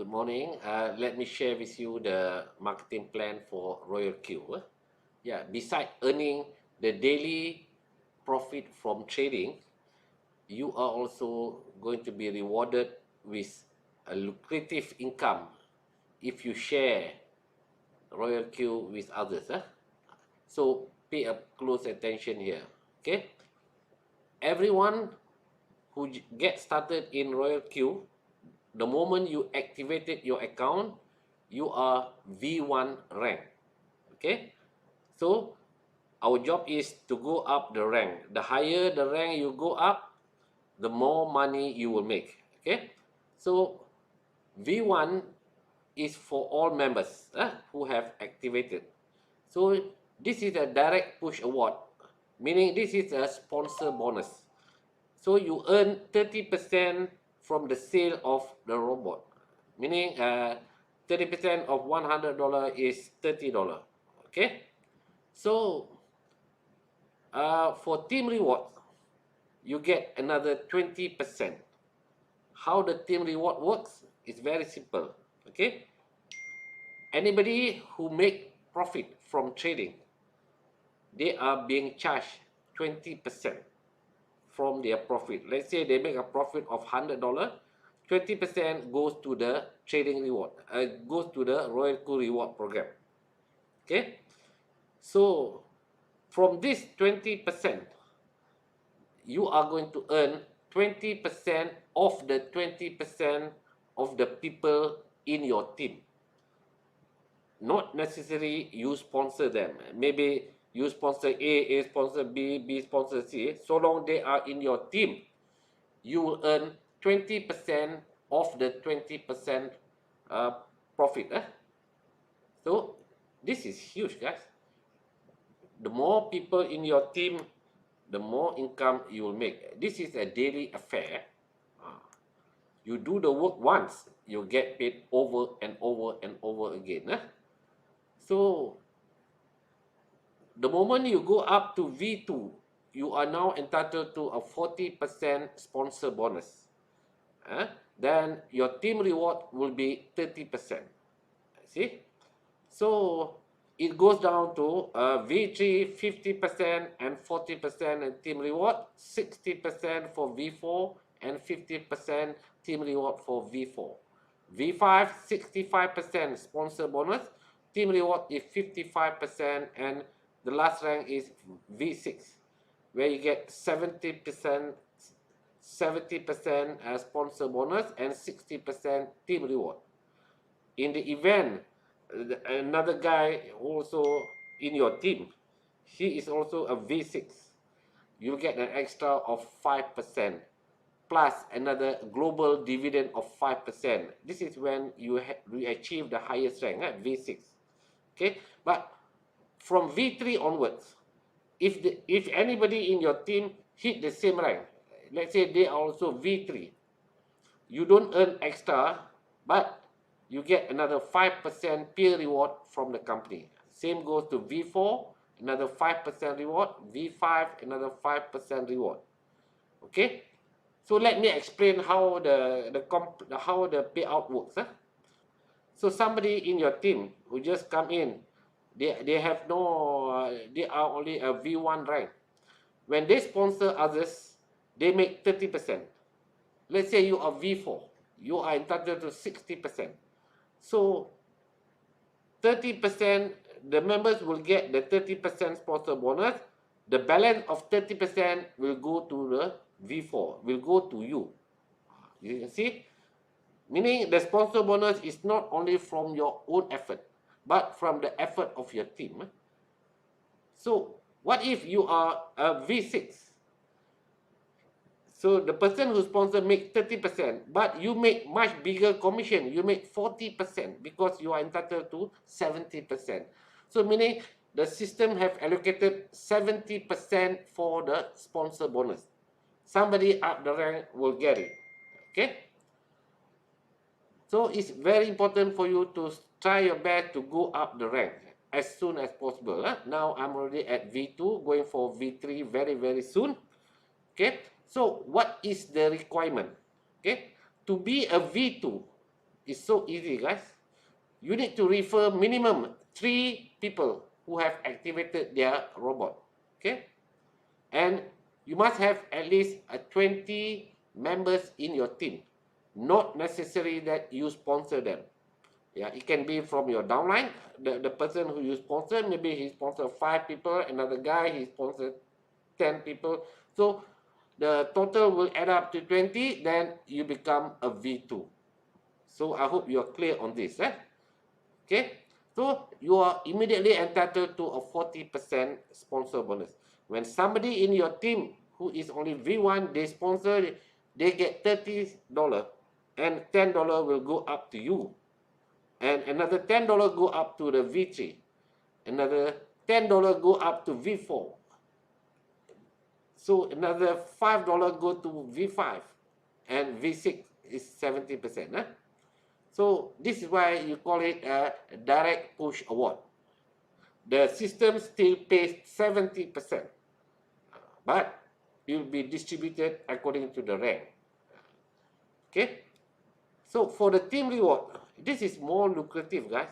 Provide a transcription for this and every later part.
Good morning. Let me share with you the marketing plan for Royal Q. Yeah, besides earning the daily profit from trading, you are also going to be rewarded with a lucrative income if you share Royal Q with others. So pay a close attention here. Okay, everyone who gets started in Royal Q, the moment you activated your account, you are V1 rank. Okay, so our job is to go up the rank. The higher the rank you go up, the more money you will make. Okay, so V1 is for all members who have activated. So this is a direct push award, meaning this is a sponsor bonus. So you earn 30% from the sale of the robot, meaning 30% of $100 is $30. Okay, so for team reward, you get another 20%. How the team reward works is very simple. Okay, anybody who make profit from trading, they are being charged 20% from their profit. Let's say they make a profit of $100, 20% goes to the trading reward, goes to the Royal Q reward program. Okay, so from this 20%, you are going to earn 20% of the 20% of the people in your team. Not necessarily you sponsor them. Maybe you sponsor A sponsor B, B sponsor C. So long they are in your team, you will earn 20% of the 20% profit. So this is huge, guys. The more people in your team, the more income you will make. This is a daily affair. You do the work once, you get paid over and over and over again. So the moment you go up to V2, you are now entitled to a 40% sponsor bonus. Then your team reward will be 30%. See? So it goes down to V3 50% and 40% and team reward, 60% for V4 and 50% team reward for V4. V5 65% sponsor bonus, team reward is 55%, and the last rank is V6, where you get 70% sponsor bonus and 60% team reward. In the event another guy also in your team, he is also a V6, you get an extra of 5% plus another global dividend of 5%. This is when you achieve the highest rank, V6. Okay, but from V3 onwards, if anybody in your team hit the same rank, let's say they are also V3, you don't earn extra, but you get another 5% peer reward from the company. Same goes to V4, another 5% reward, V5, another 5% reward. Okay, so let me explain how the payout works. So somebody in your team who just come in, they have no, they are only a V1 rank. When they sponsor others, they make 30%. Let's say you are V4, you are entitled to 60%. So 30%, the members will get the 30% sponsor bonus. The balance of 30% will go to the V4, will go to you. You can see? Meaning the sponsor bonus is not only from your own effort, but from the effort of your team. So what if you are a V6? So the person who sponsor make 30%, but you make much bigger commission. You make 40% because you are entitled to 70%. So meaning the system have allocated 70% for the sponsor bonus. Somebody up the rank will get it. Okay? So it's very important for you to try your best to go up the rank as soon as possible. Now I'm already at V2, going for V3 very, very soon. Okay, so what is the requirement? Okay, to be a V2, is so easy, guys. You need to refer minimum 3 people who have activated their robot. Okay? And you must have at least 20 members in your team. Not necessary that you sponsor them. Yeah, it can be from your downline. The person who you sponsor, maybe he sponsored 5 people, another guy, he sponsored 10 people. So the total will add up to 20, then you become a V2. So I hope you are clear on this. Okay, so you are immediately entitled to a 40% sponsor bonus. When somebody in your team who is only V1, they sponsor, they get $30 and $10 will go up to you. And another $10 go up to the V3. Another $10 go up to V4. So another $5 go to V5. And V6 is 70%. So this is why you call it a direct push award. The system still pays 70%, but it will be distributed according to the rank. Okay? So for the team reward, this is more lucrative, guys.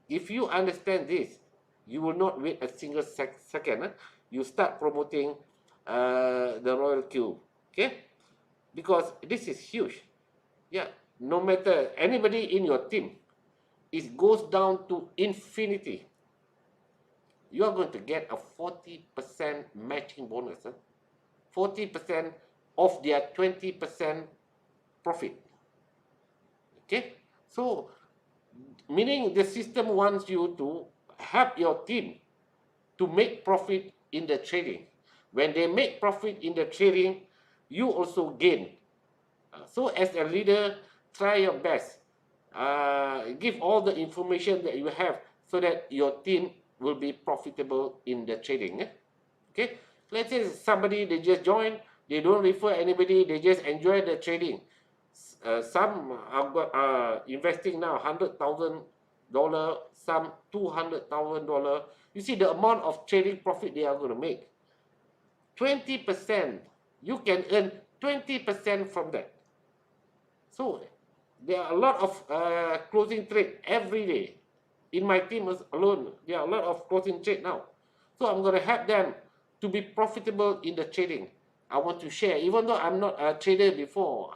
If you understand this, you will not wait a single second. You start promoting the Royal Queue. Okay? Because this is huge. Yeah, no matter anybody in your team, it goes down to infinity. You are going to get a 40% matching bonus. 40% of their 20% profit. Okay? So, meaning the system wants you to help your team to make profit in the trading. When they make profit in the trading, you also gain. So as a leader, try your best. Give all the information that you have so that your team will be profitable in the trading. Okay, let's say somebody, they just join, they don't refer anybody, they just enjoy the trading. Some are investing now $100,000, some $200,000. You see the amount of trading profit they are going to make. 20%, you can earn 20% from that. So there are a lot of closing trade every day. In my team alone, there are a lot of closing trade now. So I'm going to help them to be profitable in the trading. I want to share, even though I'm not a trader before,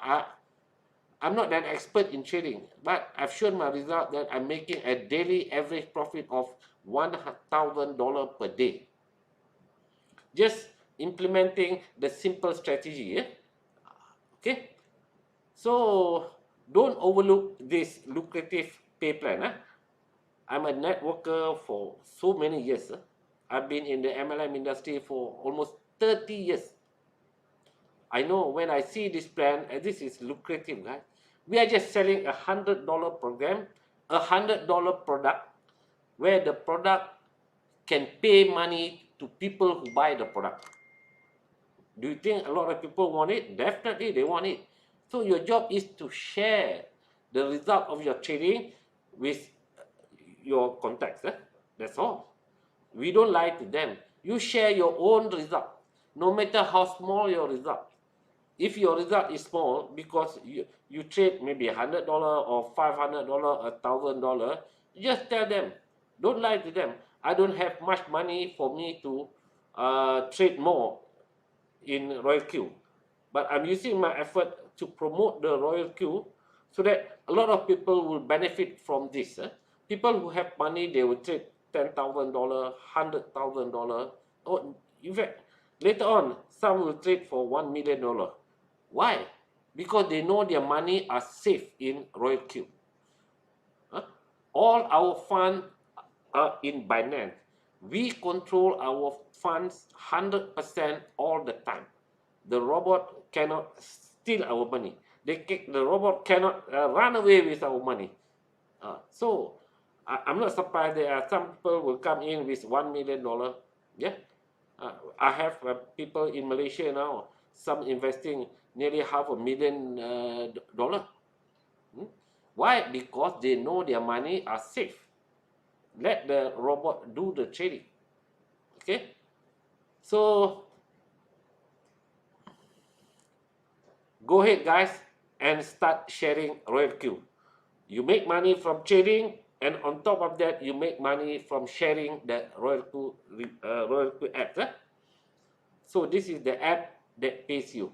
I'm not an expert in trading, but I've shown my result that I'm making a daily average profit of $1,000 per day. Just implementing the simple strategy. Okay, so don't overlook this lucrative pay plan. I'm a networker for so many years. I've been in the MLM industry for almost 30 years. I know when I see this plan, this is lucrative, guys. We are just selling a $100 program, a $100 product, where the product can pay money to people who buy the product. Do you think a lot of people want it? Definitely they want it. So your job is to share the result of your trading with your contacts. That's all. We don't lie to them. You share your own result, no matter how small your result. If your result is small because you trade maybe $100 or $500, $1,000, just tell them. Don't lie to them. I don't have much money for me to trade more in Royal Queue, but I'm using my effort to promote the Royal Queue so that a lot of people will benefit from this. People who have money, they will trade $10,000, $100,000, or in fact, later on, some will trade for $1 million. Why? Because they know their money are safe in Royal Queue. All our funds are in Binance. We control our funds 100% all the time. The robot cannot steal our money. The robot cannot run away with our money. So I'm not surprised there are some people will come in with $1 million. Yeah, I have people in Malaysia now, some investing nearly $500,000. Why? Because they know their money are safe. Let the robot do the trading. Okay, so go ahead, guys, and start sharing Royal Queue. You make money from trading, and on top of that, you make money from sharing the royalty apps. So this is the app that pays you.